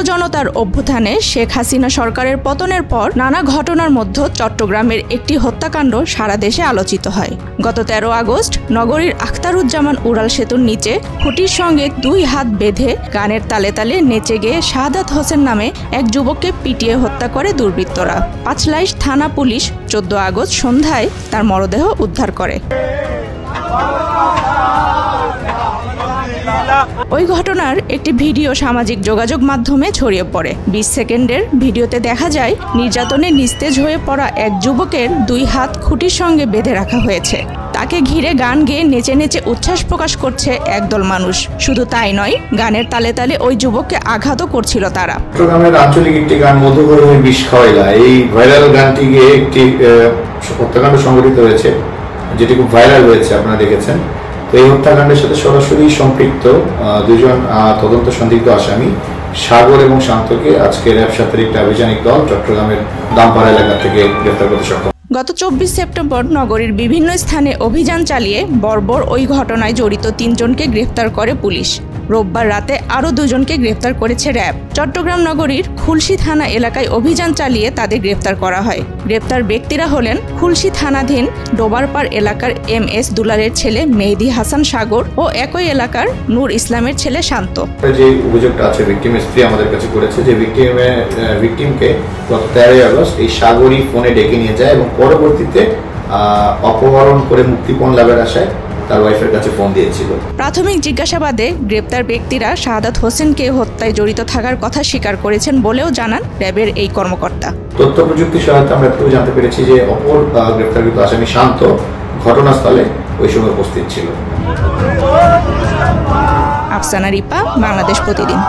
জনতার অভ্যুত্থানে শেখ হাসিনা সরকারের পতনের পর নানা ঘটনার মধ্যে চট্টগ্রামের একটি হত্যাকাণ্ড সারা দেশে আলোচিত হয়। গত 13 আগস্ট নগরীর আখতারুজ্জামান উড়াল সেতুর নিচে খুঁটির সঙ্গে 2 হাত বেঁধে গানের তালে তালে নেচে গিয়ে শাহাদাত হোসেন নামে এক যুবককে পিটিয়ে হত্যা করে দুর্বৃত্তরা। পাঁচলাইশ থানা পুলিশ 14 আগস্ট সন্ধ্যায় তার মরদেহ উদ্ধার করে। ওই ঘটনার একটি ভিডিও সামাজিক যোগাযোগ মাধ্যমে ছড়িয়ে পড়ে। 20 সেকেন্ডের ভিডিওতে দেখা যায় নির্যাতনে নিস্তেজ হয়ে পড়া এক যুবকের 2 হাত খুঁটির সঙ্গে বেঁধে রাখা হয়েছে। তাকে ঘিরে গান গেয়ে নেচে নেচে উচ্ছ্বাস প্রকাশ করছে একদল মানুষ। শুধু তাই নয়, গানের তালে তালে ওই যুবককে আঘাতও করছিল তারা। চট্টগ্রামের আঞ্চলিক একটি গান মধুকরণের বিষ খাওয়াইলা, এই ভাইরাল গানটি গিয়ে একটি হত্যাকাণ্ড সংঘটিত হয়েছে, যেটি খুব ভাইরাল হয়েছে, আপনারা দেখেছেন। তো এই হত্যাকাণ্ডের সাথে সরাসরি সম্পৃক্ত 2 জন তদন্ত সন্দিগ্ধ আসামি সাগর এবং শান্তকে আজকে র্যাব শাখার একটি আভিযানিক দল চট্টগ্রামের দামপাড়া এলাকা থেকে গ্রেফতার করতে সক্ষম। গত 24 সেপ্টেম্বর নগরীর বিভিন্ন স্থানে অভিযান চালিয়ে বর্বর ওই ঘটনায় জড়িত 3 জনকে গ্রেফতার করে পুলিশ। রোববার রাতে আরও 2 জনকে গ্রেফতার করেছে র্যাব। চট্টগ্রাম নগরীর খুলশী থানা এলাকায় অভিযান চালিয়ে তাদের গ্রেফতার করা হয়। গ্রেফতার ব্যক্তিরা হলেন খুলশী থানাধীন ডোবারপাড় এলাকার MS দুলারের ছেলে মেহেদি হাসান সাগর ও একই এলাকার নূর ইসলামের ছেলে শান্ত। যে অভিযোগটা আছে ভিকটিমের স্ত্রী আমাদের কাছে করেছে যে ভিকটিমকে গত 13 আগস্ট এই সাগরই ফোনে ডেকে নিয়ে যায় এবং পরবর্তীতে অপহরণ করে মুক্তিপণ লাভের আশায় তার ওয়াইফের কাছে ফোন দিয়েছিল। প্রাথমিক জিজ্ঞাসাবাদে গ্রেপ্তার ব্যক্তিরা শাহাদাত হোসেনকে হত্যায় জড়িত থাকার কথা স্বীকার করেছেন বলেও জানান র্যাবের এই কর্মকর্তা। তথ্য প্রযুক্তি সহায়তা আমরা এতটুকু জানতে পেরেছি যে অপর গ্রেপ্তারকৃত আসামি শান্ত ঘটনাস্থলে ওই সময় উপস্থিত ছিল। আফসানা রিপা, বাংলাদেশ প্রতিদিন।